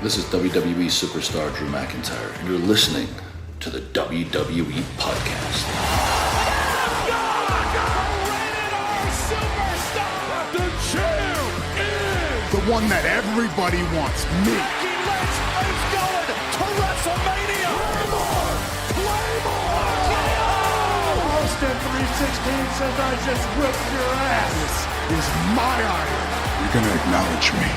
This is WWE superstar Drew McIntyre, and you're listening to the WWE Podcast. The champ is the one that everybody wants, me. It's going to WrestleMania. Claymore! Austin 316 says I just whipped your ass. This is my iron. You're going to acknowledge me.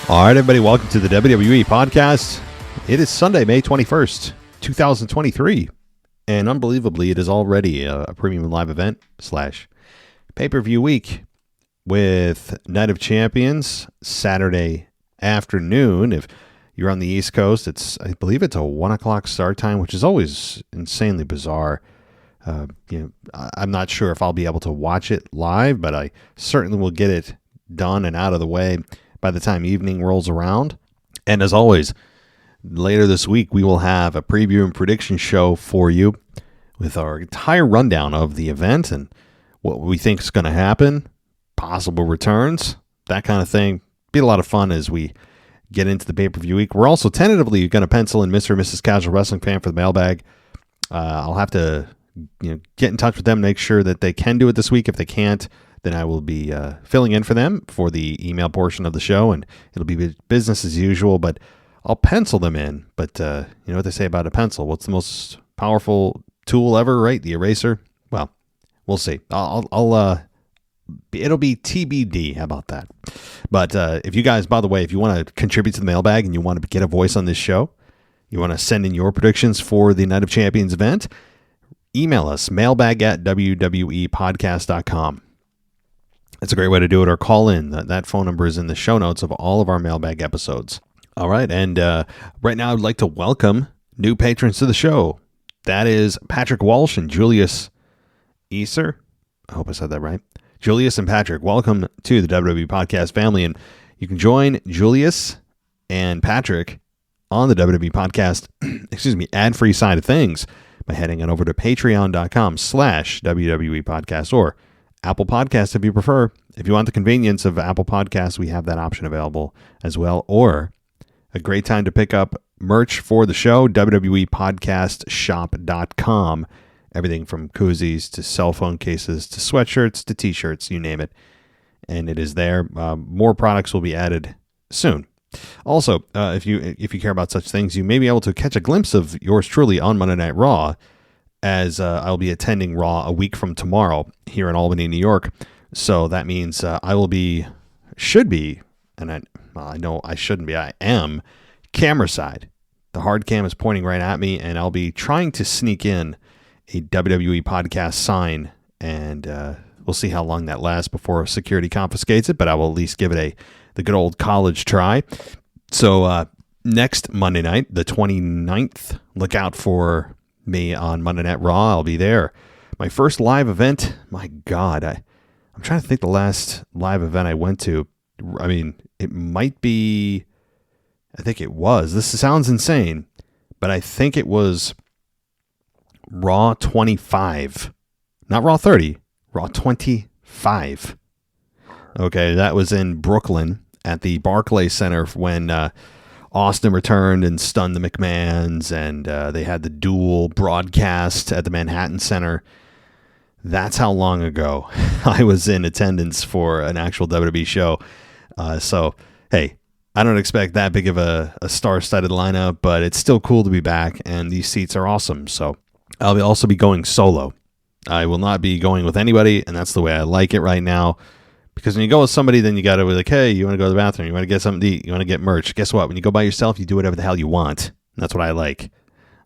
All right, everybody, welcome to the WWE Podcast. It is Sunday, May 21st, 2023, and unbelievably, it is already a premium live event / pay-per-view week with Night of Champions Saturday afternoon. If you're on the East Coast, I believe it's a 1 o'clock start time, which is always insanely bizarre. I'm not sure if I'll be able to watch it live, but I certainly will get it done and out of the way by the time evening rolls around. And as always, later this week, we will have a preview and prediction show for you with our entire rundown of the event and what we think is going to happen, possible returns, that kind of thing. Be a lot of fun as we get into the pay-per-view week. We're also tentatively going to pencil in Mr. and Mrs. Casual Wrestling Fan for the mailbag. I'll have to get in touch with them, make sure that they can do it this week. If they can't, then I will be filling in for them for the email portion of the show, and it'll be business as usual, but I'll pencil them in. But you know what they say about a pencil. What's the most powerful tool ever, right? The eraser? Well, we'll see. It'll be TBD. How about that? But if you guys, by the way, if you want to contribute to the mailbag and you want to get a voice on this show, you want to send in your predictions for the Night of Champions event, email us, mailbag@wwepodcast.com. That's a great way to do it, or call in. That phone number is in the show notes of all of our mailbag episodes. All right, and right now I'd like to welcome new patrons to the show. That is Patrick Walsh and Julius Easer. I hope I said that right. Julius and Patrick, welcome to the WWE Podcast family, and you can join Julius and Patrick on the WWE Podcast, ad-free side of things by heading on over to patreon.com/WWE Podcast or Apple Podcasts if you prefer. If you want the convenience of Apple Podcasts, we have that option available as well. Or a great time to pick up merch for the show, WWEPodcastShop.com. Everything from koozies to cell phone cases to sweatshirts to t-shirts, you name it. And it is there. More products will be added soon. Also, if you care about such things, you may be able to catch a glimpse of yours truly on Monday Night Raw, as I'll be attending Raw a week from tomorrow here in Albany, New York. So that means I should be, and I know I shouldn't be, I am, camera side. The hard cam is pointing right at me, and I'll be trying to sneak in a WWE Podcast sign, and we'll see how long that lasts before security confiscates it, but I will at least give it the good old college try. So next Monday night, the 29th, look out for me on Monday Night Raw. I'll be there. My first live event. My God, I'm trying to think the last live event I went to. I mean, it might be. I think it was. This sounds insane, but I think it was Raw 25, not Raw 30. Raw 25. Okay, that was in Brooklyn at the Barclays Center when Austin returned and stunned the McMahons, and they had the dual broadcast at the Manhattan Center. That's how long ago I was in attendance for an actual WWE show. So, hey, I don't expect that big of a star-studded lineup, but it's still cool to be back, and these seats are awesome. So I'll also be going solo. I will not be going with anybody, and that's the way I like it right now. Because when you go with somebody, then you got to be like, hey, you want to go to the bathroom, you want to get something to eat, you want to get merch. Guess what? When you go by yourself, you do whatever the hell you want. And that's what I like.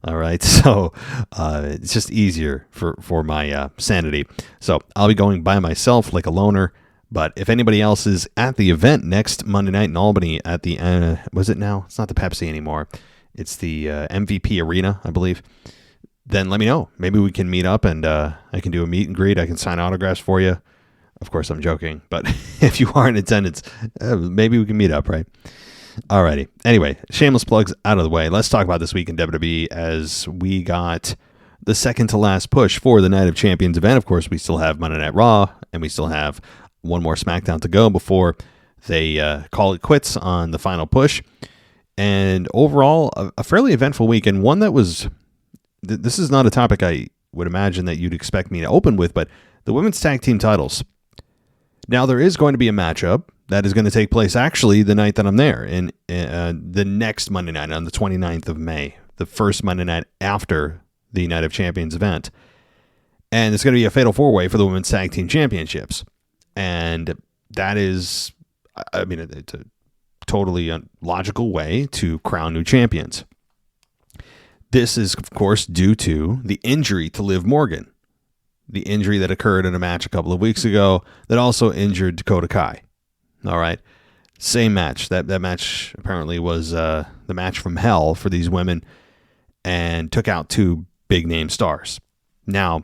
All right. So it's just easier for my sanity. So I'll be going by myself like a loner. But if anybody else is at the event next Monday night in Albany at the, was it now? It's not the Pepsi anymore. It's the MVP Arena, I believe. Then let me know. Maybe we can meet up and I can do a meet and greet. I can sign autographs for you. Of course, I'm joking, but if you are in attendance, maybe we can meet up, right? Alrighty. Anyway, shameless plugs out of the way. Let's talk about this week in WWE as we got the second to last push for the Night of Champions event. Of course, we still have Monday Night Raw, and we still have one more SmackDown to go before they call it quits on the final push. And overall, a fairly eventful week, and one that was, this is not a topic I would imagine that you'd expect me to open with, but the women's tag team titles. Now, there is going to be a matchup that is going to take place actually the night that I'm there, in the next Monday night on the 29th of May, the first Monday night after the Night of Champions event. And it's going to be a fatal four-way for the women's tag team championships. And that is, I mean, it's a totally logical way to crown new champions. This is, of course, due to the injury to Liv Morgan, the injury that occurred in a match a couple of weeks ago that also injured Dakota Kai. All right, same match. That match apparently was the match from hell for these women and took out two big-name stars. Now,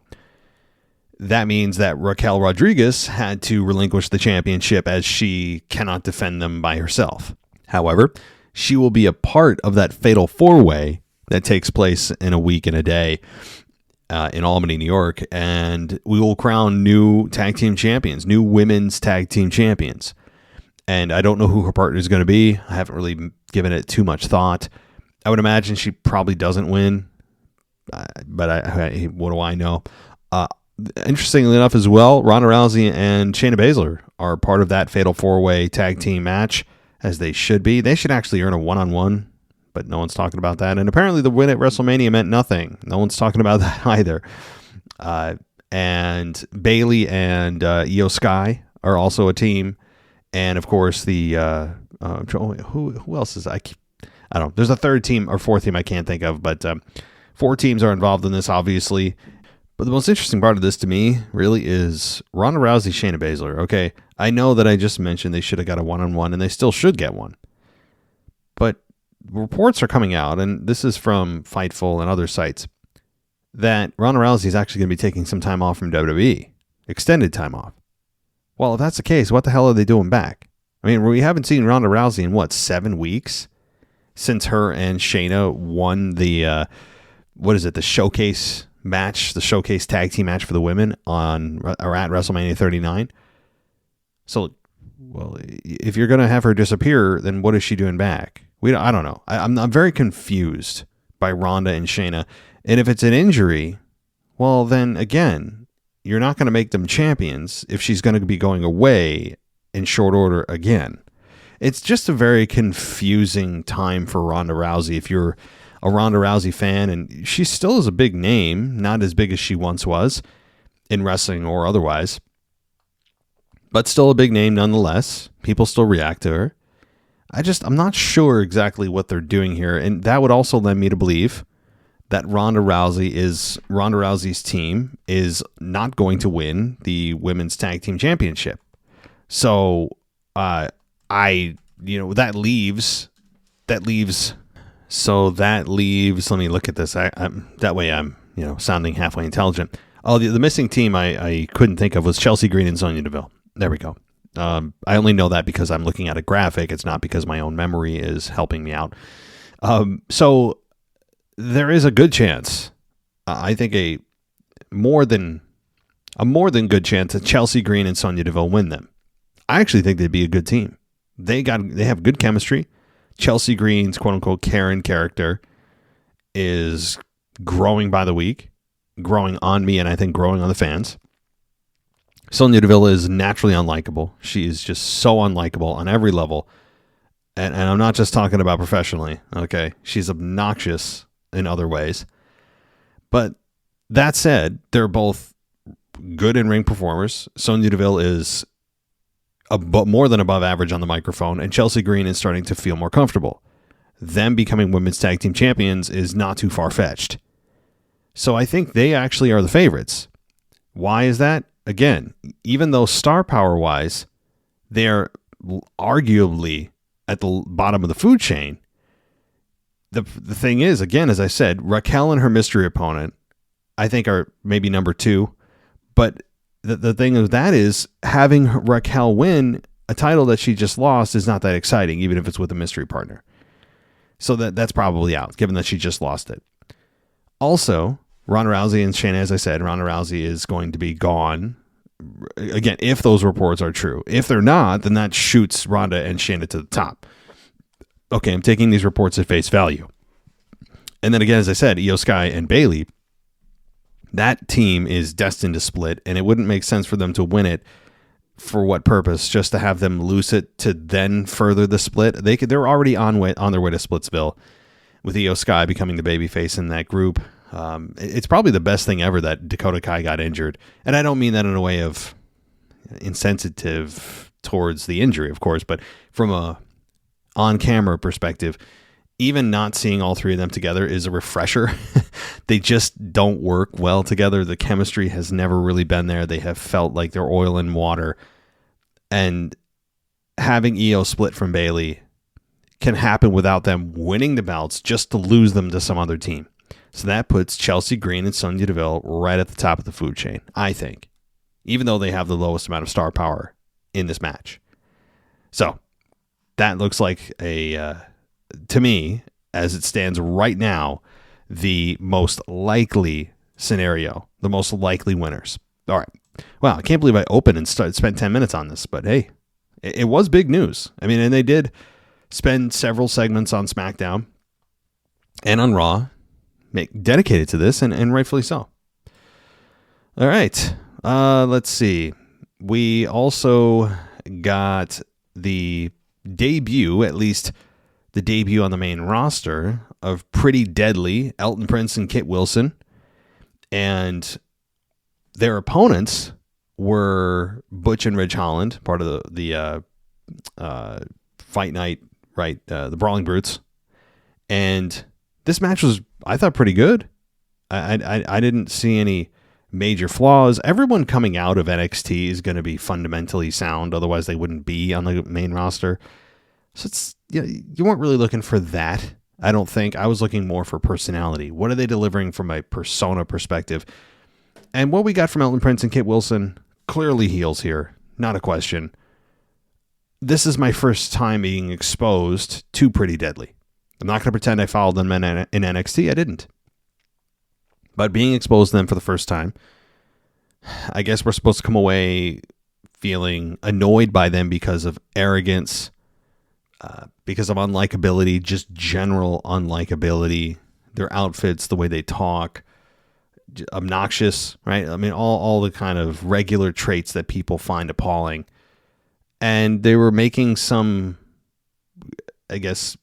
that means that Raquel Rodriguez had to relinquish the championship as she cannot defend them by herself. However, she will be a part of that fatal four-way that takes place in a week and a day in Albany, New York, and we will crown new tag team champions, new women's tag team champions. And I don't know who her partner is going to be. I haven't really given it too much thought. I would imagine she probably doesn't win, but what do I know? Interestingly enough as well, Ronda Rousey and Shayna Baszler are part of that fatal four-way tag team match, as they should be. They should actually earn a one-on-one, but no one's talking about that. And apparently the win at WrestleMania meant nothing. No one's talking about that either. And Bayley and Io Sky are also a team. And of course, the who else is I don't know. There's a third team or fourth team I can't think of, but 4 teams are involved in this, obviously. But the most interesting part of this to me really is Ronda Rousey, Shayna Baszler. Okay, I know that I just mentioned they should have got a one-on-one, and they still should get one. But reports are coming out, and this is from Fightful and other sites, that Ronda Rousey is actually going to be taking some time off from WWE, extended time off. Well, if that's the case, what the hell are they doing back? I mean, we haven't seen Ronda Rousey in, 7 weeks since her and Shayna won the, the showcase match, the showcase tag team match for the women at WrestleMania 39. So, well, if you're going to have her disappear, then what is she doing back? I don't know. I'm very confused by Ronda and Shayna. And if it's an injury, well, then again, you're not going to make them champions if she's going to be going away in short order again. It's just a very confusing time for Ronda Rousey. If you're a Ronda Rousey fan, and she still is a big name, not as big as she once was in wrestling or otherwise, but still a big name nonetheless. People still react to her. I'm not sure exactly what they're doing here, and that would also lend me to believe that Ronda Rousey's team is not going to win the women's tag team championship. So that leaves. So that leaves. Let me look at this. That way I'm sounding halfway intelligent. Oh, the missing team I couldn't think of was Chelsea Green and Sonya Deville. There we go. I only know that because I'm looking at a graphic. It's not because my own memory is helping me out. So there is a good chance. I think a more than good chance that Chelsea Green and Sonya Deville win them. I actually think they'd be a good team. They have good chemistry. Chelsea Green's quote unquote Karen character is growing by the week, growing on me, and I think growing on the fans. Sonya Deville is naturally unlikable. She is just so unlikable on every level. And I'm not just talking about professionally, okay? She's obnoxious in other ways. But that said, they're both good in-ring performers. Sonya Deville is more than above average on the microphone, and Chelsea Green is starting to feel more comfortable. Them becoming women's tag team champions is not too far-fetched. So I think they actually are the favorites. Why is that? Again, even though star power-wise, they're arguably at the bottom of the food chain, the thing is, again, as I said, Raquel and her mystery opponent, I think, are maybe number 2. But the thing of that is, having Raquel win a title that she just lost is not that exciting, even if it's with a mystery partner. So that's probably out, given that she just lost it. Also, Ronda Rousey and Shayna, as I said, Ronda Rousey is going to be gone again, if those reports are true. If they're not, then that shoots Ronda and Shayna to the top. Okay, I'm taking these reports at face value. And then again, as I said, Io Sky and Bayley, that team is destined to split, and it wouldn't make sense for them to win it. For what purpose? Just to have them lose it to then further the split? They're already on their way to Splitsville, with Io Sky becoming the babyface in that group. It's probably the best thing ever that Dakota Kai got injured, and I don't mean that in a way of insensitive towards the injury, of course, but from a on-camera perspective, even not seeing all three of them together is a refresher. They just don't work well together. The chemistry has never really been there. They have felt like they're oil and water. And having Io split from Bayley can happen without them winning the belts, just to lose them to some other team. So that puts Chelsea Green and Sonya Deville right at the top of the food chain, I think, even though they have the lowest amount of star power in this match. So that looks like to me, as it stands right now, the most likely scenario, the most likely winners. All right. Wow, I can't believe I opened and spent 10 minutes on this, but hey, it was big news. I mean, and they did spend several segments on SmackDown and on Raw dedicated to this, and rightfully so. All right. Let's see. We also got the debut, at least the debut on the main roster, of Pretty Deadly, Elton Prince and Kit Wilson. And their opponents were Butch and Ridge Holland, part of the Fight Night, right? The Brawling Brutes. And this match was, I thought, pretty good. I didn't see any major flaws. Everyone coming out of NXT is going to be fundamentally sound, otherwise they wouldn't be on the main roster. So you weren't really looking for that, I don't think. I was looking more for personality. What are they delivering from a persona perspective? And what we got from Elton Prince and Kit Wilson, clearly heels here, not a question. This is my first time being exposed to Pretty Deadly. I'm not going to pretend I followed them in NXT. I didn't. But being exposed to them for the first time, I guess we're supposed to come away feeling annoyed by them because of arrogance, because of unlikability, just general unlikability, their outfits, the way they talk, obnoxious, right? I mean, all the kind of regular traits that people find appalling. And they were making some, I guess,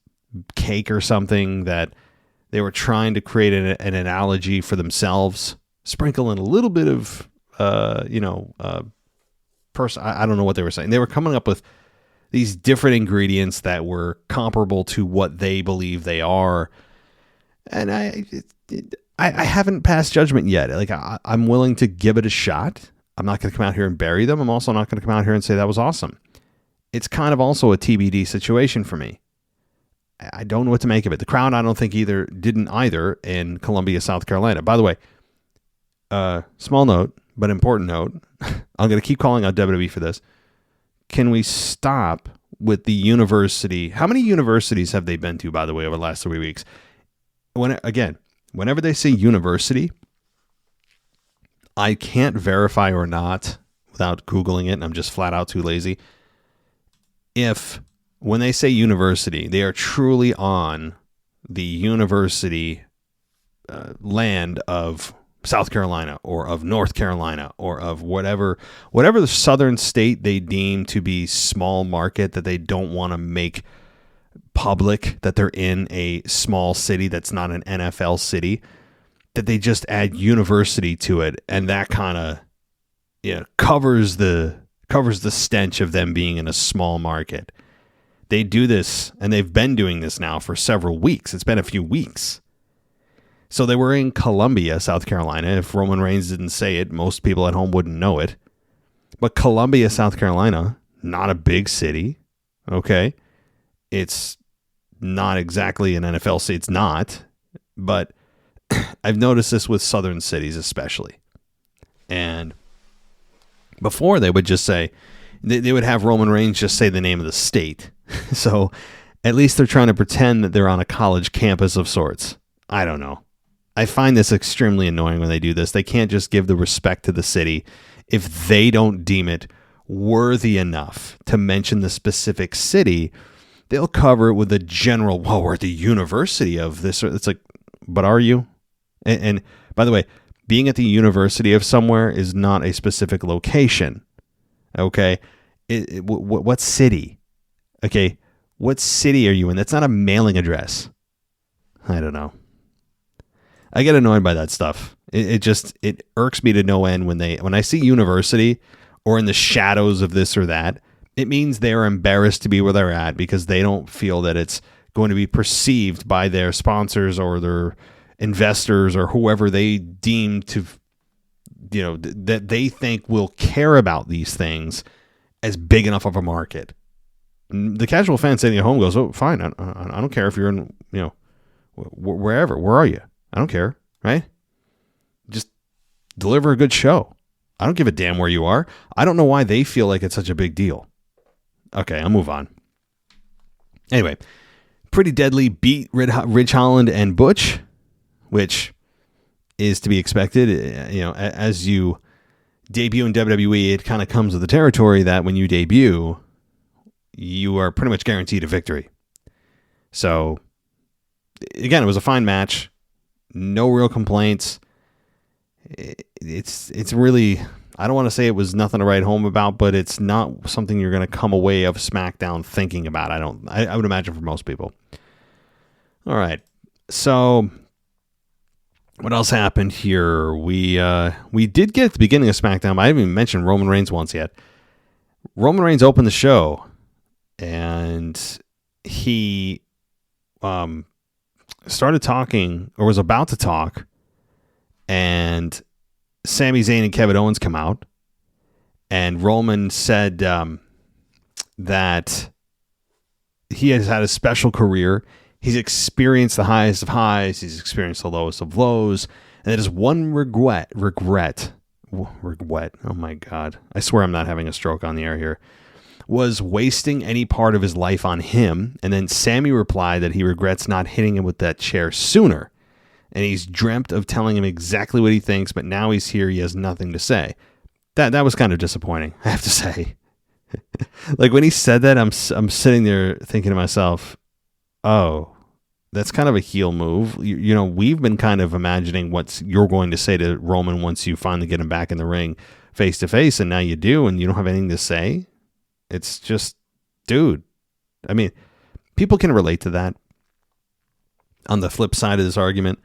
cake or something that they were trying to create an analogy for themselves, sprinkle in a little bit of, I don't know what they were saying. They were coming up with these different ingredients that were comparable to what they believe they are. And I haven't passed judgment yet. Like, I'm willing to give it a shot. I'm not going to come out here and bury them. I'm also not going to come out here and say that was awesome. It's kind of also a TBD situation for me. I don't know what to make of it. The crowd, I don't think didn't either in Columbia, South Carolina. By the way, small note, but important note. I'm going to keep calling out WWE for this. Can we stop with the university? How many universities have they been to, by the way, over the last 3 weeks? Whenever they say university, I can't verify or not without Googling it, and I'm just flat out too lazy. When they say university, they are truly on the university land of South Carolina or of North Carolina or of whatever the southern state they deem to be small market that they don't want to make public, that they're in a small city that's not an NFL city, that they just add university to it, and that kind of covers the stench of them being in a small market. They do this, and they've been doing this now for several weeks. It's been a few weeks. So they were in Columbia, South Carolina. If Roman Reigns didn't say it, most people at home wouldn't know it. But Columbia, South Carolina, not a big city, okay? It's not exactly an NFL city. It's not. But I've noticed this with southern cities especially. And before they would just say, they would have Roman Reigns just say the name of the state. So at least they're trying to pretend that they're on a college campus of sorts. I don't know. I find this extremely annoying when they do this. They can't just give the respect to the city if they don't deem it worthy enough to mention the specific city, they'll cover it with a general, well, we're at the university of this. It's like, but are you? And by the way, being at the university of somewhere is not a specific location. Okay. What city? Okay. What city are you in? That's not a mailing address. I don't know. I get annoyed by that stuff. It irks me to no end when I see university or in the shadows of this or that. It means they're embarrassed to be where they're at because they don't feel that it's going to be perceived by their sponsors or their investors or whoever they deem to, that they think will care about these things as big enough of a market. And the casual fan sitting at home goes, oh, fine. I don't care if you're in, wherever. Where are you? I don't care, right? Just deliver a good show. I don't give a damn where you are. I don't know why they feel like it's such a big deal. Okay, I'll move on. Anyway, Pretty Deadly beat Ridge Holland and Butch, which is to be expected. As you debut in WWE, it kind of comes with the territory that when you debut, you are pretty much guaranteed a victory. So, again, it was a fine match. No real complaints. It's really, I don't want to say it was nothing to write home about, but it's not something you're going to come away of SmackDown thinking about. I would imagine for most people. All right. So what else happened here? We did get at the beginning of SmackDown, but I haven't even mentioned Roman Reigns once yet. Roman Reigns opened the show and he started talking, or was about to talk, and Sami Zayn and Kevin Owens come out, and Roman said that he has had a special career. He's experienced the highest of highs. He's experienced the lowest of lows. And that is one regret. Oh my God. I swear I'm not having a stroke on the air here. Was wasting any part of his life on him. And then Sami replied that he regrets not hitting him with that chair sooner. And he's dreamt of telling him exactly what he thinks, but now he's here. He has nothing to say. That was kind of disappointing, I have to say. Like when he said that, I'm sitting there thinking to myself, oh, that's kind of a heel move. We've been kind of imagining what you're going to say to Roman once you finally get him back in the ring face to face, and now you do, and you don't have anything to say. It's just, dude. I mean, people can relate to that. On the flip side of this argument,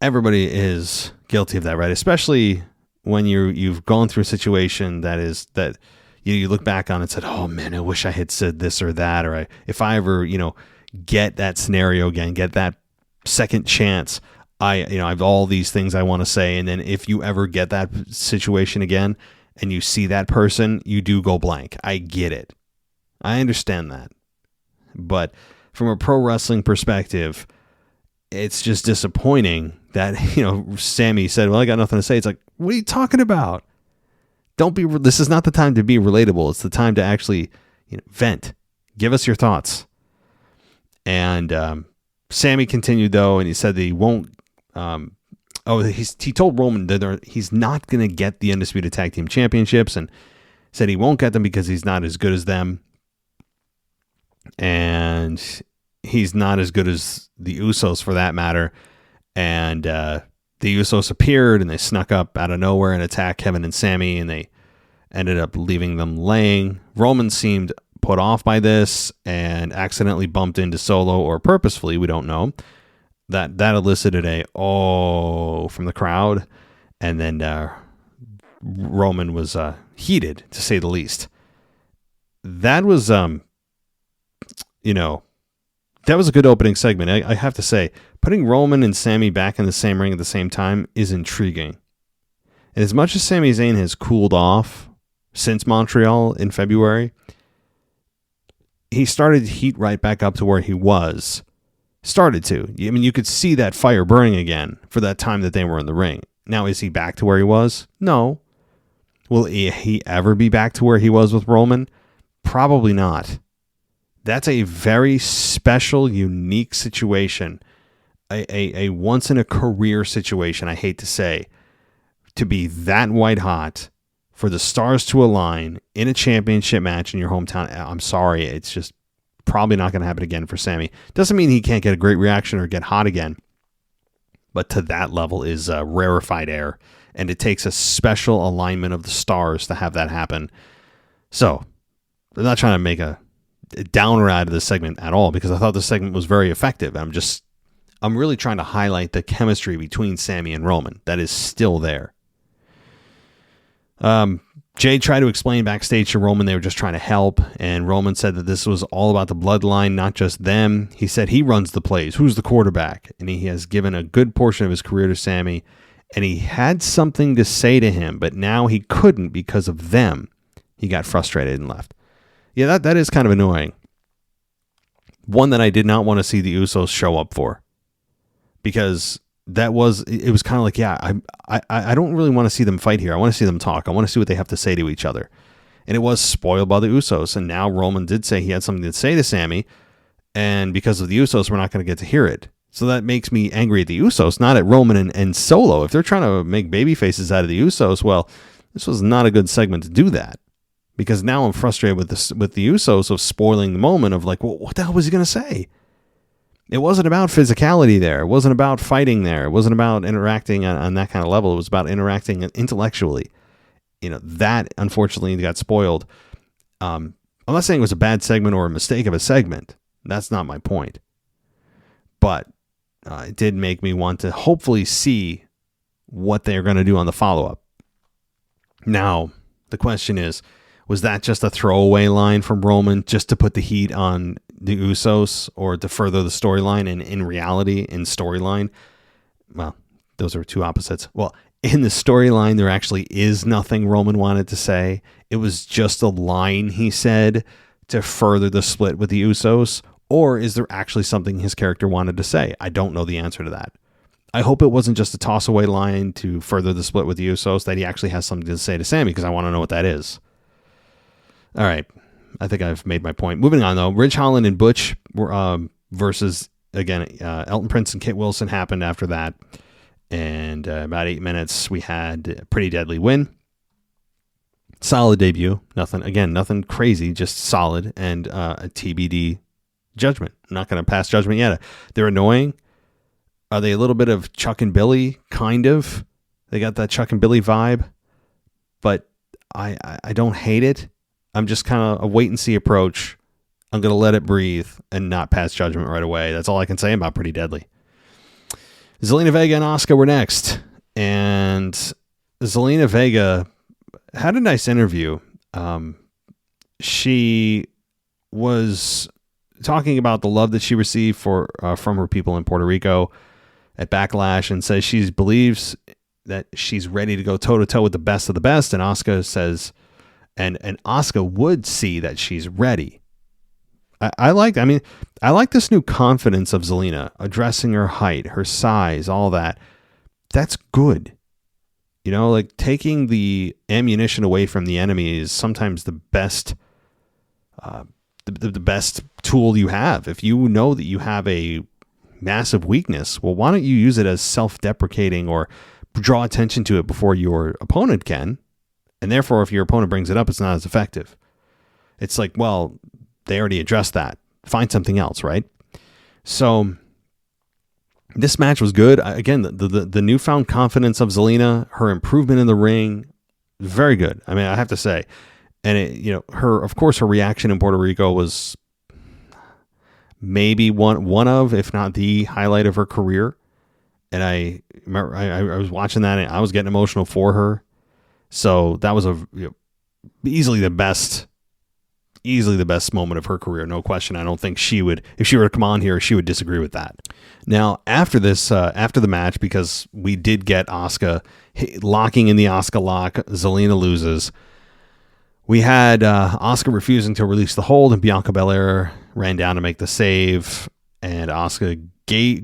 everybody is guilty of that, right? Especially when you've gone through a situation that you look back on and said, oh man, I wish I had said this or that, or if I ever, get that scenario again, get that second chance, I have all these things I want to say. And then if you ever get that situation again and you see that person, you do go blank. I get it. I understand that. But from a pro wrestling perspective, it's just disappointing that, Sami said, well, I got nothing to say. It's like, what are you talking about? This is not the time to be relatable. It's the time to actually vent. Give us your thoughts. And Sami continued, though, and he said that he won't. He told Roman that he's not going to get the Undisputed Tag Team Championships, and said he won't get them because he's not as good as them. And he's not as good as the Usos, for that matter. And the Usos appeared, and they snuck up out of nowhere and attacked Kevin and Sami, and they ended up leaving them laying. Roman seemed put off by this and accidentally bumped into Solo, or purposefully, we don't know. That elicited a "oh" from the crowd, and then Roman was heated, to say the least. That was that was a good opening segment. I have to say, putting Roman and Sami back in the same ring at the same time is intriguing. And as much as Sami Zayn has cooled off since Montreal in February, he started to heat right back up to where he was. Started to. I mean, you could see that fire burning again for that time that they were in the ring. Now, is he back to where he was? No. Will he ever be back to where he was with Roman? Probably not. That's a very special, unique situation. A once-in-a-career situation, I hate to say, to be that white hot, for the stars to align in a championship match in your hometown. I'm sorry. It's just probably not going to happen again for Sami. Doesn't mean he can't get a great reaction or get hot again. But to that level is rarefied air. And it takes a special alignment of the stars to have that happen. So, I'm not trying to make a downer out of this segment at all, because I thought this segment was very effective. I'm really trying to highlight the chemistry between Sami and Roman that is still there. Jay tried to explain backstage to Roman they were just trying to help, and Roman said that this was all about the bloodline, not just them. He said he runs the plays. Who's the quarterback? And he has given a good portion of his career to Sami, and he had something to say to him, but now he couldn't because of them. He got frustrated and left. Yeah, that is kind of annoying. One that I did not want to see the Usos show up for, because it was kind of like, yeah, I don't really want to see them fight here. I want to see them talk. I want to see what they have to say to each other. And it was spoiled by the Usos. And now Roman did say he had something to say to Sami, and because of the Usos, we're not going to get to hear it. So that makes me angry at the Usos, not at Roman and Solo. If they're trying to make baby faces out of the Usos, well, this was not a good segment to do that. Because now I'm frustrated with the Usos of spoiling the moment of like, well, what the hell was he going to say? It wasn't about physicality there. It wasn't about fighting there. It wasn't about interacting on that kind of level. It was about interacting intellectually. That unfortunately got spoiled. I'm not saying it was a bad segment or a mistake of a segment. That's not my point. But it did make me want to hopefully see what they're going to do on the follow-up. Now, the question is, was that just a throwaway line from Roman just to put the heat on the Usos or to further the storyline? And in reality, in storyline, well, those are two opposites. Well, in the storyline, there actually is nothing Roman wanted to say. It was just a line he said to further the split with the Usos. Or is there actually something his character wanted to say? I don't know the answer to that. I hope it wasn't just a toss-away line to further the split with the Usos, that he actually has something to say to Sami, because I want to know what that is. All right. I think I've made my point. Moving on, though. Ridge Holland and Butch were, versus, again, Elton Prince and Kit Wilson happened after that. And about 8 minutes, we had a pretty deadly win. Solid debut. Nothing crazy, just solid. And a TBD judgment. I'm not going to pass judgment yet. They're annoying. Are they a little bit of Chuck and Billy? Kind of. They got that Chuck and Billy vibe. But I don't hate it. I'm just kind of a wait-and-see approach. I'm going to let it breathe and not pass judgment right away. That's all I can say about Pretty Deadly. Zelina Vega and Asuka were next. And Zelina Vega had a nice interview. She was talking about the love that she received from her people in Puerto Rico at Backlash, and says she believes that she's ready to go toe-to-toe with the best of the best. And Asuka says... And Asuka would see that she's ready. I like this new confidence of Zelina, addressing her height, her size, all that. That's good. Like taking the ammunition away from the enemy is sometimes the best, the best tool you have. If you know that you have a massive weakness, well, why don't you use it as self-deprecating or draw attention to it before your opponent can? And therefore, if your opponent brings it up, it's not as effective. It's like, well, they already addressed that. Find something else, right? So this match was good. Again, the newfound confidence of Zelina, her improvement in the ring, very good. I mean, I have to say, and her reaction in Puerto Rico was maybe one of, if not the highlight of her career. And I remember I was watching that and I was getting emotional for her. So that was easily the best moment of her career. No question. I don't think she would, if she were to come on here, she would disagree with that. Now, after this, after the match, because we did get Asuka locking in the Asuka lock, Zelina loses. We had Asuka refusing to release the hold, and Bianca Belair ran down to make the save, and Asuka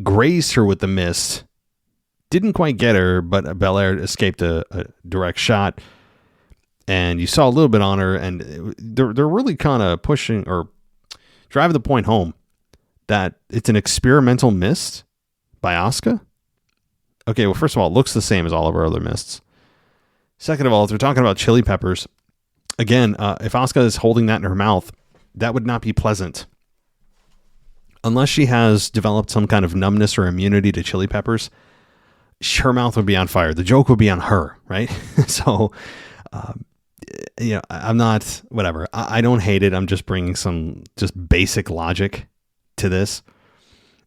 grazed her with the mist. Didn't quite get her, but Belair escaped a direct shot. And you saw a little bit on her, and they're really kind of pushing or driving the point home that it's an experimental mist by Asuka. Okay, well, first of all, it looks the same as all of her other mists. Second of all, if we're talking about chili peppers, again, if Asuka is holding that in her mouth, that would not be pleasant. Unless she has developed some kind of numbness or immunity to chili peppers, her mouth would be on fire. The joke would be on her, right? So, I'm not, whatever. I don't hate it. I'm just bringing some just basic logic to this.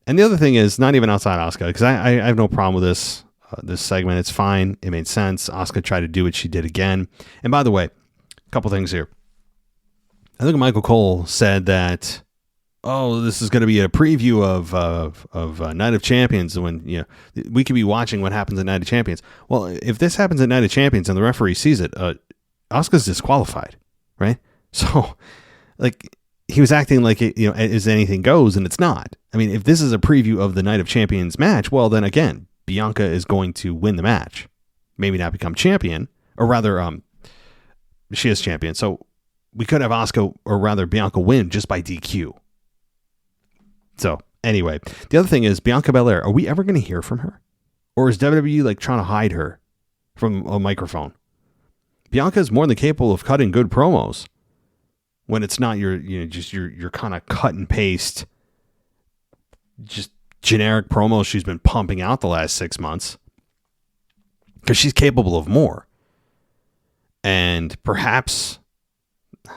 And the other thing is, not even outside Asuka, because I have no problem with this segment. It's fine. It made sense. Asuka tried to do what she did again. And by the way, a couple things here. I think Michael Cole said that, this is going to be a preview of Night of Champions when we could be watching what happens at Night of Champions. Well, if this happens at Night of Champions and the referee sees it, Asuka's disqualified, right? So, like, he was acting like it, as anything goes, and it's not. I mean, if this is a preview of the Night of Champions match, well, then again, Bianca is going to win the match, maybe not become champion, or rather, she is champion. So we could have Asuka, or rather Bianca, win just by DQ. So anyway, the other thing is Bianca Belair. Are we ever going to hear from her? Or is WWE like trying to hide her from a microphone? Bianca is more than capable of cutting good promos when it's not your kind of cut and paste, just generic promos she's been pumping out the last 6 months, because she's capable of more. And perhaps,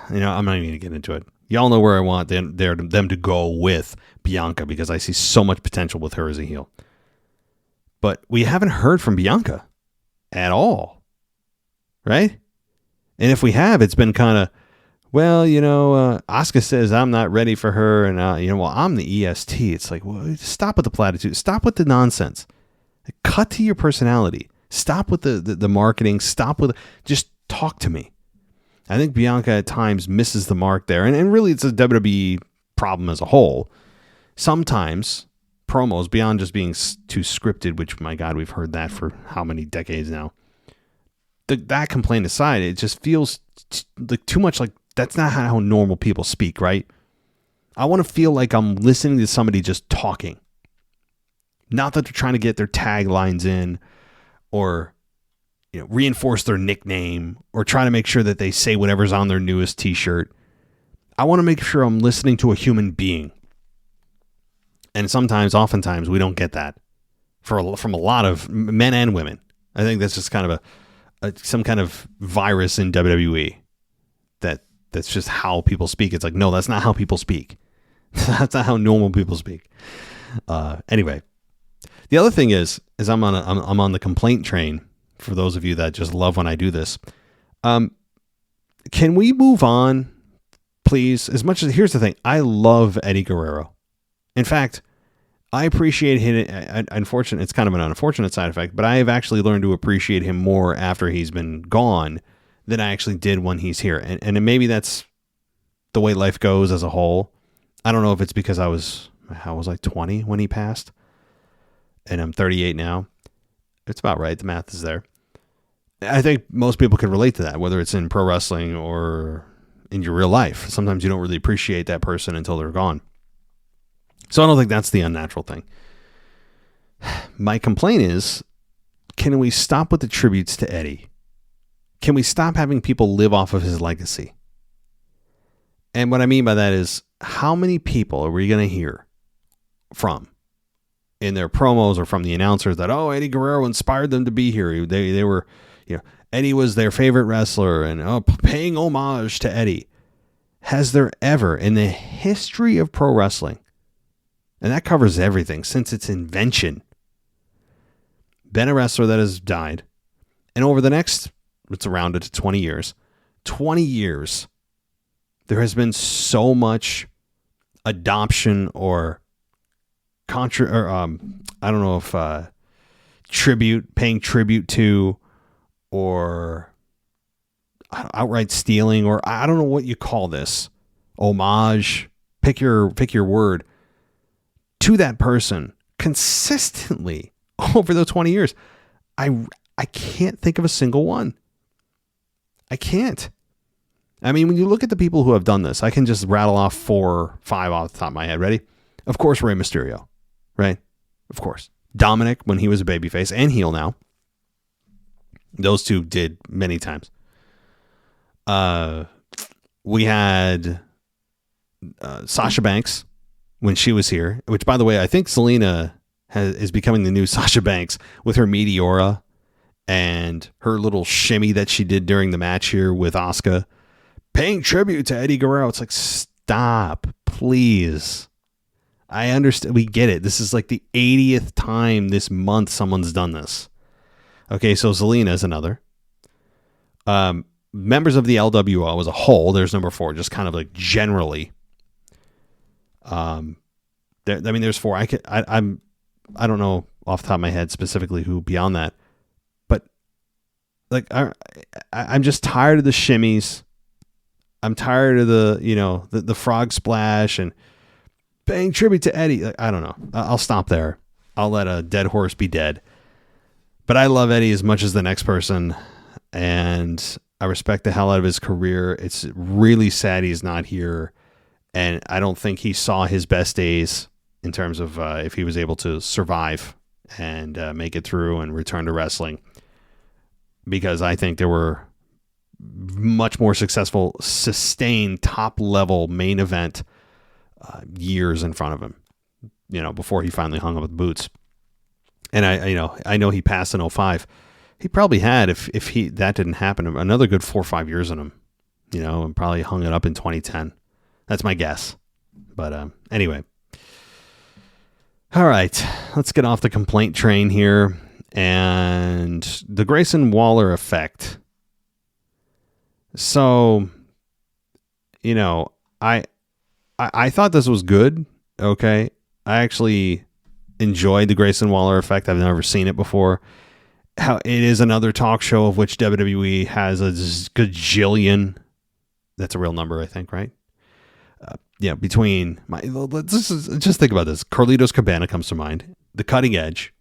I'm not even going to get into it. Y'all know where I want them to go with Bianca, because I see so much potential with her as a heel. But we haven't heard from Bianca at all, right? And if we have, it's been kind of, Asuka says I'm not ready for her, and I'm the EST. It's like, well, stop with the platitude. Stop with the nonsense. Cut to your personality. Stop with the marketing. Stop with, just talk to me. I think Bianca at times misses the mark there. And really, it's a WWE problem as a whole. Sometimes promos, beyond just being too scripted, which, my God, we've heard that for how many decades now. That complaint aside, it just feels like too much like that's not how normal people speak, right? I want to feel like I'm listening to somebody just talking. Not that they're trying to get their taglines in or reinforce their nickname or try to make sure that they say whatever's on their newest t-shirt. I want to make sure I'm listening to a human being. And oftentimes, we don't get that from a lot of men and women. I think that's just kind of some kind of virus in WWE that's just how people speak. It's like, no, that's not how people speak. That's not how normal people speak. Anyway, the other thing is I'm on the complaint train. For those of you that just love when I do this, can we move on, please? As much as, here's the thing, I love Eddie Guerrero. In fact, I appreciate him. Unfortunately, it's kind of an unfortunate side effect, but I have actually learned to appreciate him more after he's been gone than I actually did when he's here. And maybe that's the way life goes as a whole. I don't know if it's because I was 20 when he passed, and I'm 38 now. It's about right. The math is there. I think most people can relate to that, whether it's in pro wrestling or in your real life. Sometimes you don't really appreciate that person until they're gone. So I don't think that's the unnatural thing. My complaint is, can we stop with the tributes to Eddie? Can we stop having people live off of his legacy? And what I mean by that is, how many people are we going to hear from in their promos or from the announcers that, Eddie Guerrero inspired them to be here. They were, Eddie was their favorite wrestler and paying homage to Eddie. Has there ever in the history of pro wrestling, and that covers everything since its invention, been a wrestler that has died, and over the next, it's rounded to 20 years, there has been so much adoption or I don't know if paying tribute to, or outright stealing, or I don't know what you call this, homage, pick your word, to that person consistently over those 20 years. I can't think of a single one. I can't. I mean, when you look at the people who have done this, I can just rattle off 4 or 5 off the top of my head. Ready? Of course, Rey Mysterio. Right? Of course. Dominic, when he was a babyface and heel now. Those two did many times. We had Sasha Banks when she was here, which, by the way, I think Selena is becoming the new Sasha Banks with her Meteora and her little shimmy that she did during the match here with Asuka, paying tribute to Eddie Guerrero. It's like, stop, please. I understand. We get it. This is like the 80th time this month someone's done this. Okay, so Zelina is another. Members of the LWO as a whole, there's number 4, just kind of like generally. There's 4. I don't know off the top of my head specifically who beyond that, but like I'm just tired of the shimmies. I'm tired of the frog splash and paying tribute to Eddie. Like, I don't know. I'll stop there. I'll let a dead horse be dead. But I love Eddie as much as the next person, and I respect the hell out of his career. It's really sad he's not here, and I don't think he saw his best days in terms of if he was able to survive and make it through and return to wrestling, because I think there were much more successful, sustained, top-level main event years in front of him, before he finally hung up with the boots. And I know he passed in 2005. He probably had, if that didn't happen, another good 4 or 5 years in him, and probably hung it up in 2010. That's my guess. But anyway. All right, let's get off the complaint train here. And the Grayson Waller Effect. So, I thought this was good. Okay. I actually enjoyed the Grayson Waller Effect. I've never seen it before. How it is another talk show of which WWE has a gajillion. That's a real number, I think, right? Just think about this. Carlitos Cabana comes to mind. The Cutting Edge.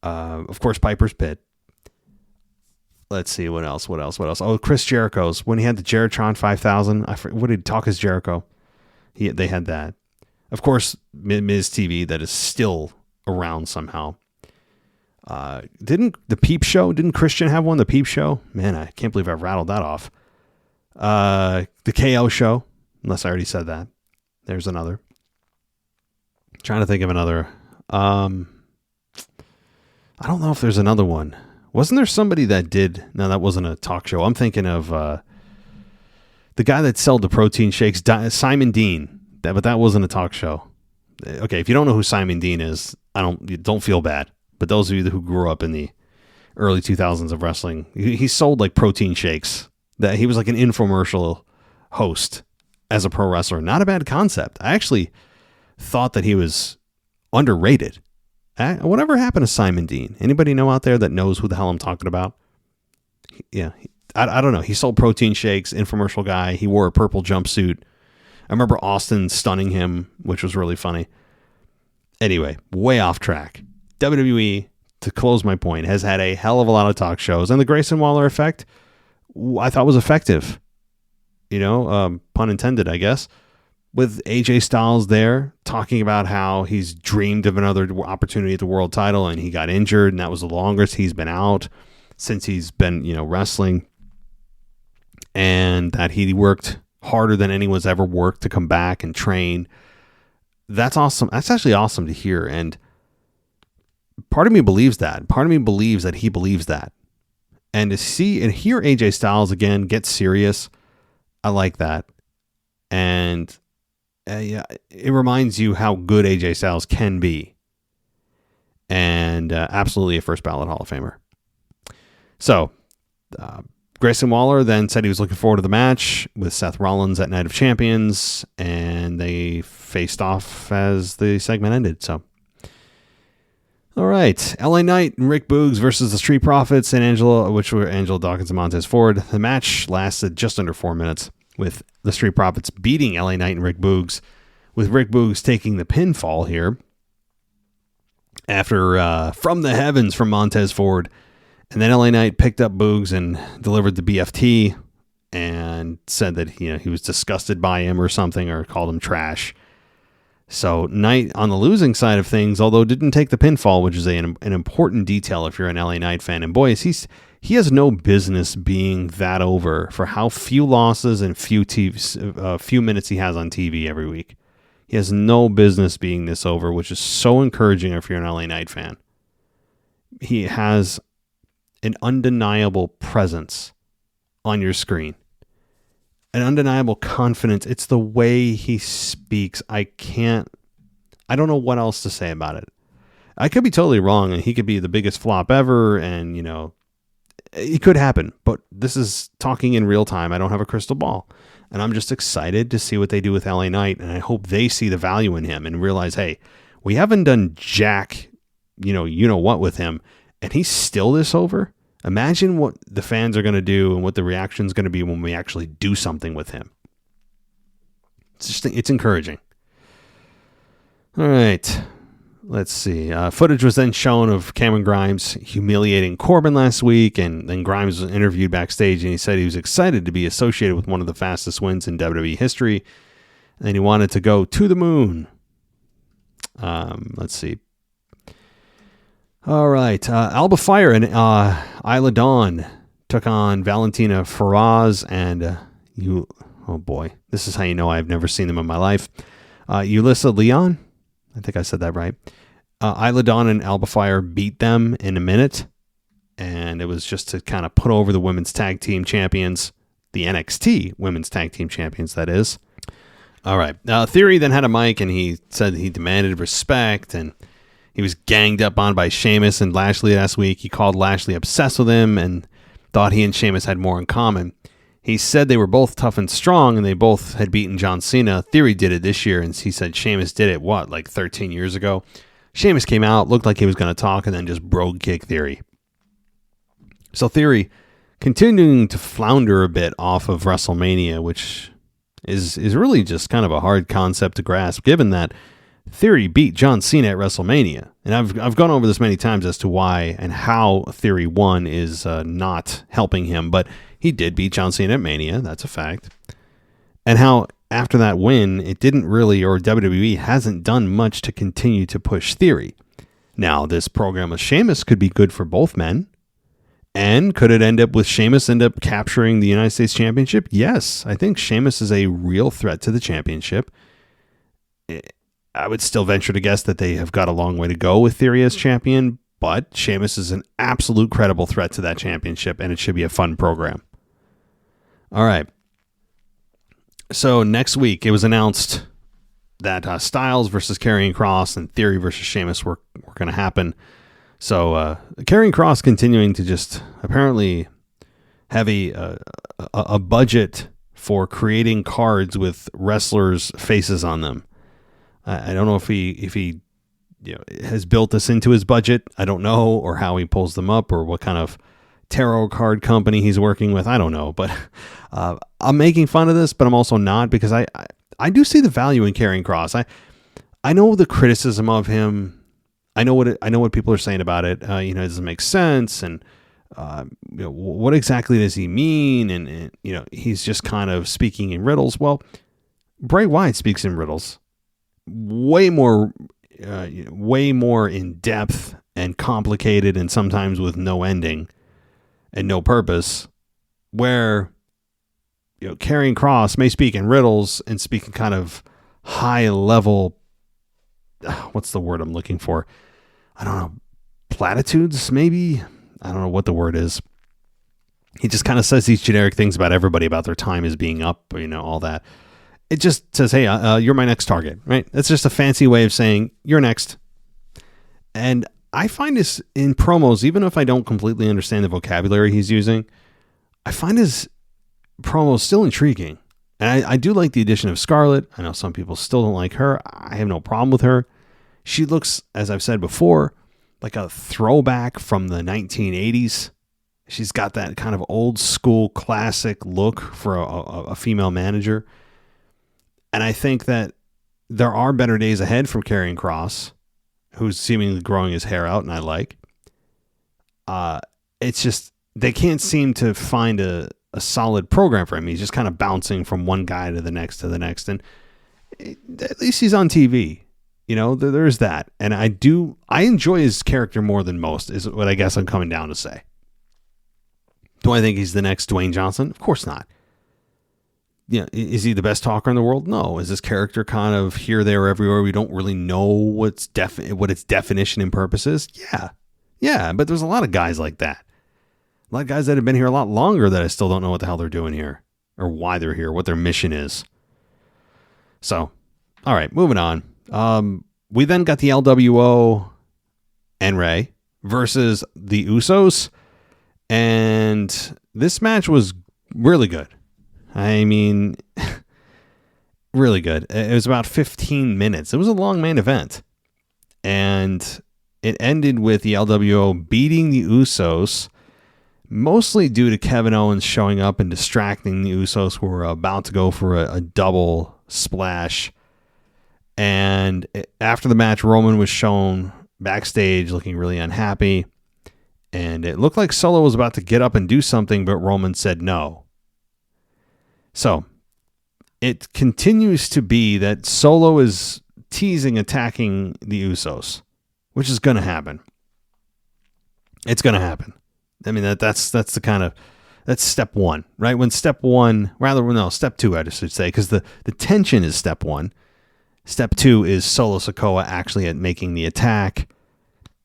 Of course, Piper's Pit. Let's see, what else? Oh, Chris Jericho's. When he had the Jeritron 5000. What did Talk is Jericho? They had that. Of course, Miz TV, that is still around somehow. Didn't the Peep Show? Didn't Christian have one? The Peep Show? Man, I can't believe I rattled that off. The KO Show, unless I already said that. There's another. Trying to think of another. I don't know if there's another one. Wasn't there somebody that did? No, that wasn't a talk show. I'm thinking of the guy that sold the protein shakes, Simon Dean. But that wasn't a talk show. Okay, if you don't know who Simon Dean is, don't feel bad. But those of you who grew up in the early 2000s of wrestling, he sold like protein shakes. That he was like an infomercial host as a pro wrestler. Not a bad concept. I actually thought that he was underrated. Whatever happened to Simon Dean? Anybody know out there that knows who the hell I'm talking about? Yeah, I don't know. He sold protein shakes, infomercial guy. He wore a purple jumpsuit. I remember Austin stunning him, which was really funny. Anyway, way off track. WWE, to close my point, has had a hell of a lot of talk shows, and the Grayson Waller Effect, I thought was effective. Pun intended, I guess. With AJ Styles there talking about how he's dreamed of another opportunity at the world title, and he got injured, and that was the longest he's been out since he's been, wrestling, and that he worked harder than anyone's ever worked to come back and train. That's awesome. That's actually awesome to hear. And part of me believes that. Part of me believes that he believes that. And to see and hear AJ Styles again get serious, I like that. And it reminds you how good AJ Styles can be. And absolutely a first ballot Hall of Famer. So, Grayson Waller then said he was looking forward to the match with Seth Rollins at Night of Champions, and they faced off as the segment ended. So, all right, LA Knight and Rick Boogs versus the Street Profits and which were Angelo Dawkins and Montez Ford. The match lasted just under 4 minutes, with the Street Profits beating LA Knight and Rick Boogs, with Rick Boogs taking the pinfall here after From the Heavens from Montez Ford. And then LA Knight picked up Boogs and delivered the BFT and said that he was disgusted by him or something, or called him trash. So Knight on the losing side of things, although didn't take the pinfall, which is an important detail if you're an LA Knight fan. And boy, he has no business being that over for how few losses and few minutes he has on TV every week. He has no business being this over, which is so encouraging if you're an LA Knight fan. He has an undeniable presence on your screen. An undeniable confidence. It's the way he speaks. I don't know what else to say about it. I could be totally wrong, and he could be the biggest flop ever, and, it could happen. But this is talking in real time. I don't have a crystal ball. And I'm just excited to see what they do with LA Knight, and I hope they see the value in him and realize, hey, we haven't done jack, what with him, and he's still this over. Imagine what the fans are going to do and what the reaction is going to be when we actually do something with him. It's encouraging. All right. Let's see. Footage was then shown of Cameron Grimes humiliating Corbin last week, and then Grimes was interviewed backstage, and he said he was excited to be associated with one of the fastest wins in WWE history, and he wanted to go to the moon. Let's see. All right. Alba Fire and Isla Dawn took on Valentina Feroz and oh boy, this is how you know I've never seen them in my life. Ulyssa Leon. I think I said that right. Isla Dawn and Alba Fire beat them in a minute, and it was just to kind of put over the women's tag team champions, the NXT women's tag team champions, that is. All right. Theory then had a mic, and he said he demanded respect, and he was ganged up on by Sheamus and Lashley last week. He called Lashley obsessed with him and thought he and Sheamus had more in common. He said they were both tough and strong, and they both had beaten John Cena. Theory did it this year, and he said Sheamus did it, 13 years ago? Sheamus came out, looked like he was going to talk, and then just brogue kick Theory. So Theory continuing to flounder a bit off of WrestleMania, which is really just kind of a hard concept to grasp, given that Theory beat John Cena at WrestleMania. And I've gone over this many times as to why and how Theory won is not helping him, but he did beat John Cena at Mania, that's a fact. And how after that win, it didn't really, or WWE hasn't done much to continue to push Theory. Now, this program with Sheamus could be good for both men. And could it end up with Sheamus capturing the United States Championship? Yes, I think Sheamus is a real threat to the championship. I would still venture to guess that they have got a long way to go with Theory as champion, but Sheamus is an absolute credible threat to that championship, and it should be a fun program. All right. So next week, it was announced that Styles versus Karrion Kross and Theory versus Sheamus were going to happen. So Karrion Kross continuing to just apparently have a budget for creating cards with wrestlers' faces on them. I don't know if he has built this into his budget. I don't know, or how he pulls them up, or what kind of tarot card company he's working with. I don't know, but I'm making fun of this, but I'm also not, because I do see the value in Karrion Kross. I know the criticism of him. I know what people are saying about it. It doesn't make sense, and what exactly does he mean? And he's just kind of speaking in riddles. Well, Bray Wyatt speaks in riddles, way more in depth and complicated, and sometimes with no ending and no purpose. Where Karrion Kross may speak in riddles and speak in kind of high level. What's the word I'm looking for? I don't know. Platitudes, maybe? I don't know what the word is. He just kind of says these generic things about everybody, about their time as being up, all that. It just says, hey, you're my next target, right? That's just a fancy way of saying you're next. And I find this in promos, even if I don't completely understand the vocabulary he's using, I find his promos still intriguing. And I do like the addition of Scarlett. I know some people still don't like her. I have no problem with her. She looks, as I've said before, like a throwback from the 1980s. She's got that kind of old school classic look for a female manager. And I think that there are better days ahead from Karrion Kross, who's seemingly growing his hair out, and I like. It's just they can't seem to find a solid program for him. He's just kind of bouncing from one guy to the next. And At least he's on TV. You know, there's that. And I enjoy his character more than most, is what I guess I'm coming down to say. Do I think he's the next Dwayne Johnson? Of course not. Yeah, is he the best talker in the world? No. Is this character kind of here, there, everywhere? We don't really know what its definition and purpose is? Yeah, but there's a lot of guys like that. A lot of guys that have been here a lot longer that I still don't know what the hell they're doing here, or why they're here, what their mission is. So, all right, moving on. We then got the LWO and Ray versus the Usos, and this match was really good. I mean, really good. It was about 15 minutes. It was a long main event. And it ended with the LWO beating the Usos, mostly due to Kevin Owens showing up and distracting the Usos, who were about to go for a double splash. And after the match, Roman was shown backstage looking really unhappy. And it looked like Solo was about to get up and do something, but Roman said no. So, it continues to be that Solo is teasing attacking the Usos, which is going to happen. It's going to happen. I mean, that's the kind of, that's step one, right? When step two, I should say, because the tension is step one. Step two is Solo Sikoa actually at making the attack.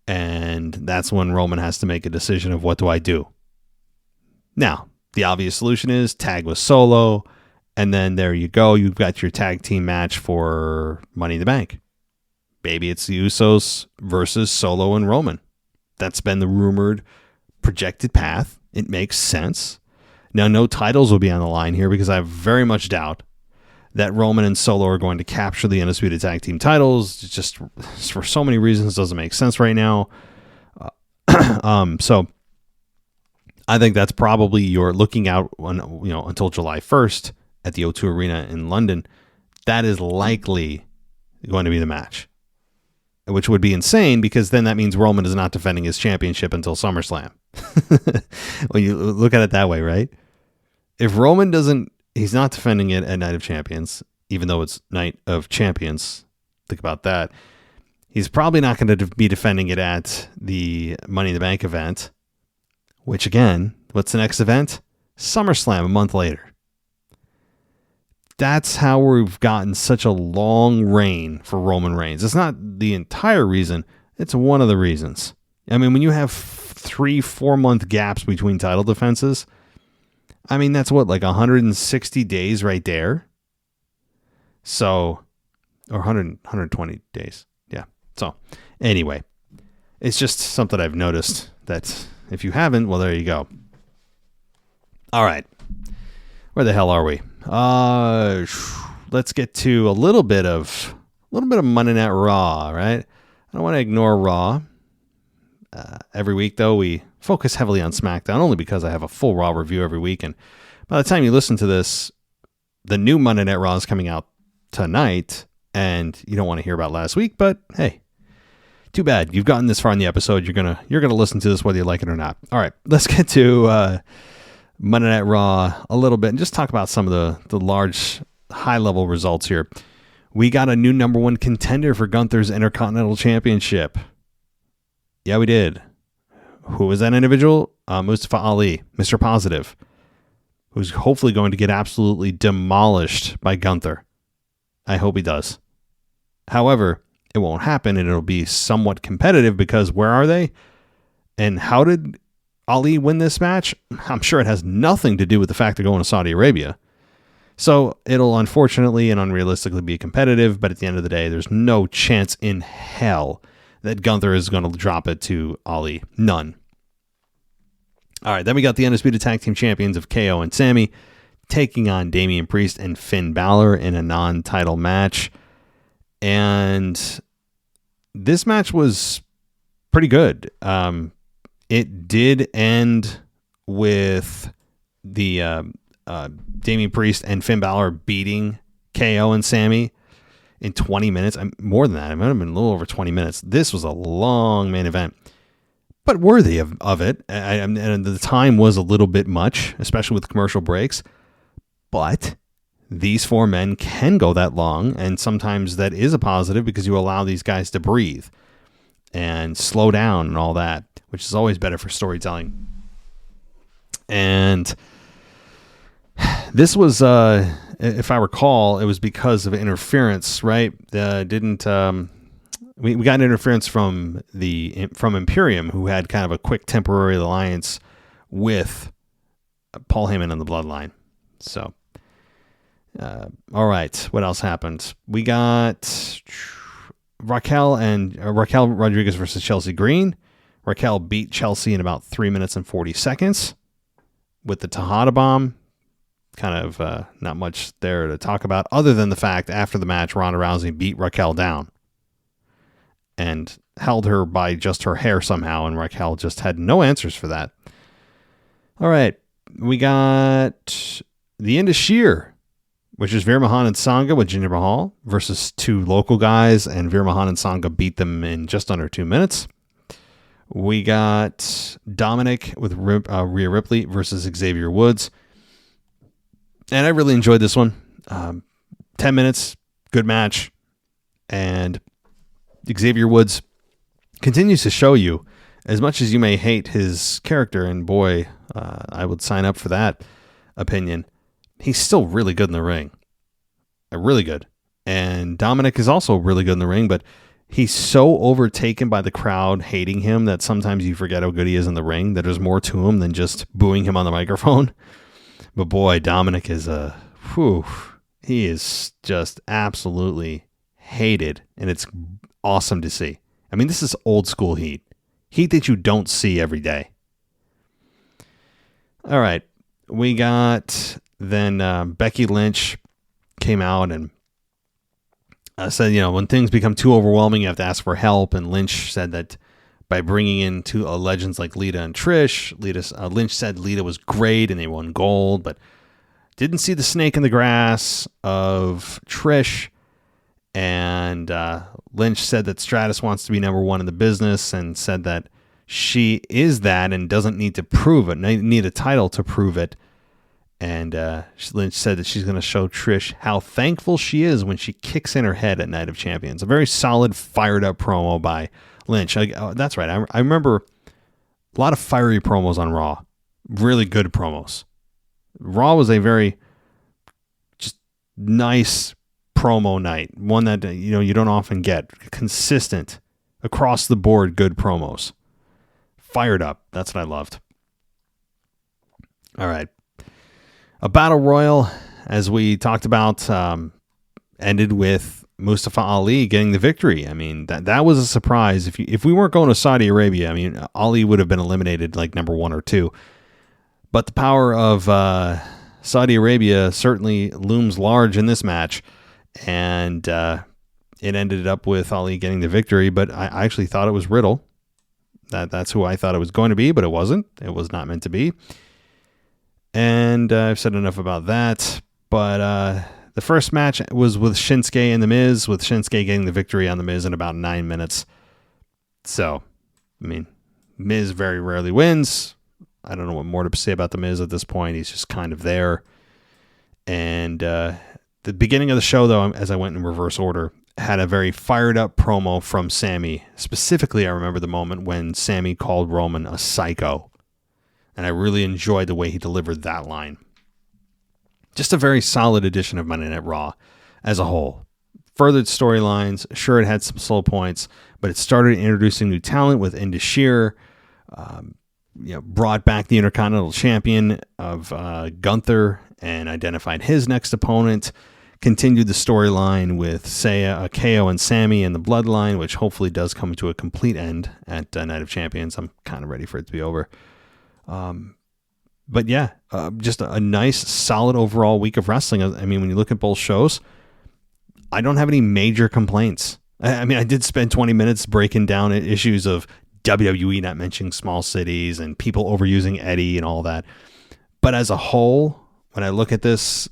And that's when Roman has to make a decision of what do I do? Now, the obvious solution is tag with Solo, and then there you go. You've got your tag team match for Money in the Bank. Maybe it's the Usos versus Solo and Roman. That's been the rumored projected path. It makes sense. Now, no titles will be on the line here because I very much doubt that Roman and Solo are going to capture the Undisputed Tag Team titles. It's just for so many reasons doesn't make sense right now. So I think that's probably you're looking out until July 1st at the O2 Arena in London. That is likely going to be the match, which would be insane because then that means Roman is not defending his championship until SummerSlam. When you look at it that way, right? If Roman he's not defending it at Night of Champions, even though it's Night of Champions. Think about that. He's probably not going to be defending it at the Money in the Bank event. Which again, what's the next event? SummerSlam a month later. That's how we've gotten such a long reign for Roman Reigns. It's not the entire reason. It's one of the reasons. I mean, when you have 3-4 month gaps between title defenses, I mean, that's what, like 160 days right there? So, or 120 days. Yeah. So, anyway, it's just something I've noticed that if you haven't, well, there you go. All right. Where the hell are we? Let's get to a little bit of Monday Night Raw, right? I don't want to ignore Raw. Every week, though, we focus heavily on SmackDown, only because I have a full Raw review every week. And by the time you listen to this, the new Monday Night Raw is coming out tonight, and you don't want to hear about last week, but hey, too bad. You've gotten this far in the episode. You're gonna listen to this whether you like it or not. All right, let's get to Monday Night Raw a little bit and just talk about some of the large, high-level results here. We got a new number one contender for Gunther's Intercontinental Championship. Yeah, we did. Who was that individual? Mustafa Ali, Mr. Positive, who's hopefully going to get absolutely demolished by Gunther. I hope he does. However, it won't happen, and it'll be somewhat competitive because where are they? And how did Ali win this match? I'm sure it has nothing to do with the fact of going to Saudi Arabia. So it'll unfortunately and unrealistically be competitive, but at the end of the day, there's no chance in hell that Gunther is going to drop it to Ali. None. All right, then we got the Undisputed Tag Team Champions of KO and Sami taking on Damian Priest and Finn Balor in a non-title match. And this match was pretty good. It did end with the Damian Priest and Finn Balor beating KO and Sami in 20 minutes. More than that. It might have been a little over 20 minutes. This was a long main event, but worthy of it. And the time was a little bit much, especially with commercial breaks. But these 4 men can go that long, and sometimes that is a positive because you allow these guys to breathe and slow down and all that, which is always better for storytelling. And this was, if I recall, it was because of interference, right? We got interference from Imperium, who had kind of a quick temporary alliance with Paul Heyman and the Bloodline. So, all right, what else happened? We got Raquel Rodriguez versus Chelsea Green. Raquel beat Chelsea in about 3 minutes and 40 seconds with the Tejada Bomb. Kind of not much there to talk about, other than the fact after the match, Ronda Rousey beat Raquel down and held her by just her hair somehow, and Raquel just had no answers for that. All right, we got the end of Sheer, which is Veer Mahan and Sangha with Jinder Mahal versus 2 local guys, and Veer Mahan and Sangha beat them in just under 2 minutes. We got Dominic with Rhea Ripley versus Xavier Woods. And I really enjoyed this one. 10 minutes, good match. And Xavier Woods continues to show you, as much as you may hate his character, and boy, I would sign up for that opinion, he's still really good in the ring. Really good. And Dominic is also really good in the ring, but he's so overtaken by the crowd hating him that sometimes you forget how good he is in the ring, that there's more to him than just booing him on the microphone. But boy, Dominic is he is just absolutely hated, and it's awesome to see. I mean, this is old school heat that you don't see every day. All right, we got then Becky Lynch came out and said, when things become too overwhelming, you have to ask for help. And Lynch said that by bringing in 2 legends like Lita and Trish, Lynch said Lita was great and they won gold, but didn't see the snake in the grass of Trish. And Lynch said that Stratus wants to be number 1 in the business, and said that she is that and doesn't need to prove it, need a title to prove it. And Lynch said that she's going to show Trish how thankful she is when she kicks in her head at Night of Champions. A very solid, fired up promo by Lynch. That's right. I remember a lot of fiery promos on Raw. Really good promos. Raw was a very just nice promo night. One that you don't often get. Consistent, across the board, good promos. Fired up. That's what I loved. All right. A battle royal, as we talked about, ended with Mustafa Ali getting the victory. I mean, that was a surprise. If we weren't going to Saudi Arabia, I mean, Ali would have been eliminated like number 1 or 2. But the power of Saudi Arabia certainly looms large in this match, and it ended up with Ali getting the victory. But I actually thought it was Riddle. That's who I thought it was going to be, but it wasn't. It was not meant to be. And I've said enough about that. But the first match was with Shinsuke and The Miz, with Shinsuke getting the victory on The Miz in about 9 minutes. So, I mean, Miz very rarely wins. I don't know what more to say about The Miz at this point. He's just kind of there. And the beginning of the show, though, as I went in reverse order, had a very fired up promo from Sami. Specifically, I remember the moment when Sami called Roman a psycho. And I really enjoyed the way he delivered that line. Just a very solid edition of Monday Night Raw as a whole. Furthered storylines. Sure, it had some slow points, but it started introducing new talent with Indus Sher. Brought back the Intercontinental Champion of Gunther and identified his next opponent. Continued the storyline with KO and Sami and the Bloodline, which hopefully does come to a complete end at Night of Champions. I'm kind of ready for it to be over. But yeah, just a nice, solid overall week of wrestling. I mean, when you look at both shows, I don't have any major complaints. I mean, I did spend 20 minutes breaking down issues of WWE not mentioning small cities and people overusing Eddie and all that. But as a whole, when I look at this,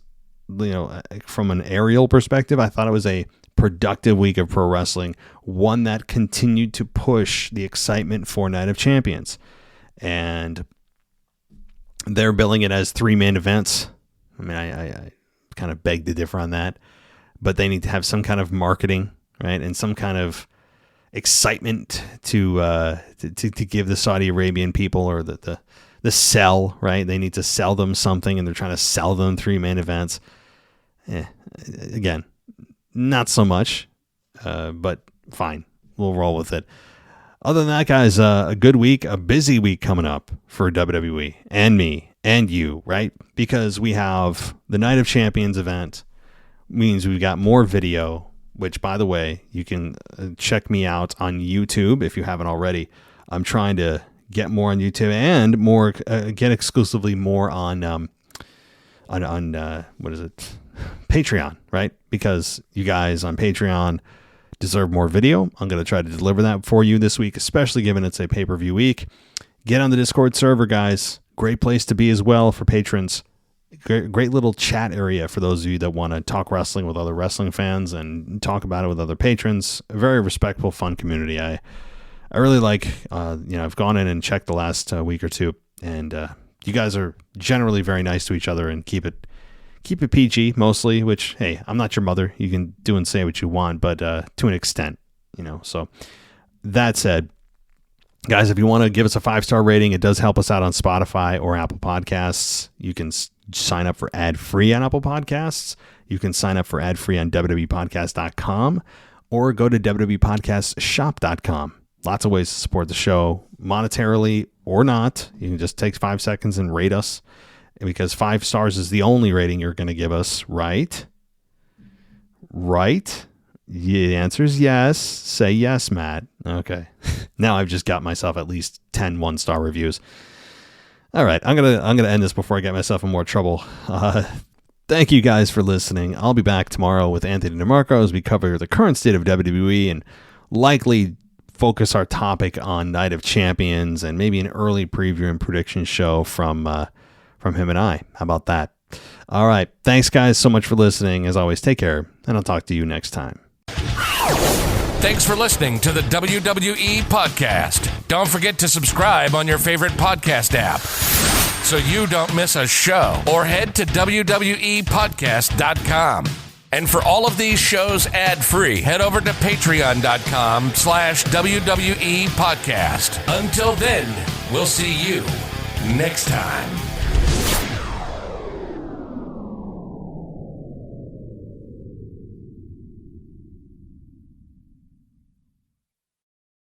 from an aerial perspective, I thought it was a productive week of pro wrestling, one that continued to push the excitement for Night of Champions. And they're billing it as 3 main events. I mean, I kind of beg to differ on that. But they need to have some kind of marketing, right, and some kind of excitement to give the Saudi Arabian people or the sell, right? They need to sell them something, and they're trying to sell them 3 main events. Again, not so much, but fine. We'll roll with it. Other than that, guys, a good week, a busy week coming up for WWE and me and you, right? Because we have the Night of Champions event, means we've got more video, which, by the way, you can check me out on YouTube if you haven't already. I'm trying to get more on YouTube and more, get exclusively more on what is it? Patreon, right? Because you guys on Patreon deserve more video. I'm going to try to deliver that for you this week, especially given it's a pay-per-view week. Get on the Discord server, guys. Great place to be as well for patrons. Great little chat area for those of you that want to talk wrestling with other wrestling fans and talk about it with other patrons. A very respectful, fun community. I really like, I've gone in and checked the last week or two, and you guys are generally very nice to each other and keep it PG mostly, which, hey, I'm not your mother. You can do and say what you want, but to an extent, So that said, guys, if you want to give us a 5-star rating, it does help us out on Spotify or Apple Podcasts. You can sign up for ad-free on Apple Podcasts. You can sign up for ad-free on WWEpodcast.com or go to WWEpodcastshop.com. Lots of ways to support the show, monetarily or not. You can just take 5 seconds and rate us, because 5 stars is the only rating you're going to give us, right? Right? The answer is yes. Say yes, Matt. Okay. Now I've just got myself at least 10 1-star reviews. All right, I'm gonna end this before I get myself in more trouble. Thank you guys for listening. I'll be back tomorrow with Anthony DeMarco as we cover the current state of WWE and likely focus our topic on Night of Champions and maybe an early preview and prediction show from him and I. How about that? All right, thanks guys so much for listening. As always, take care, and I'll talk to you next time. Thanks for listening to the WWE Podcast. Don't forget to subscribe on your favorite podcast app so you don't miss a show, or head to WWEpodcast.com. And for all of these shows ad-free, head over to patreon.com/WWE Podcast. Until then, we'll see you next time.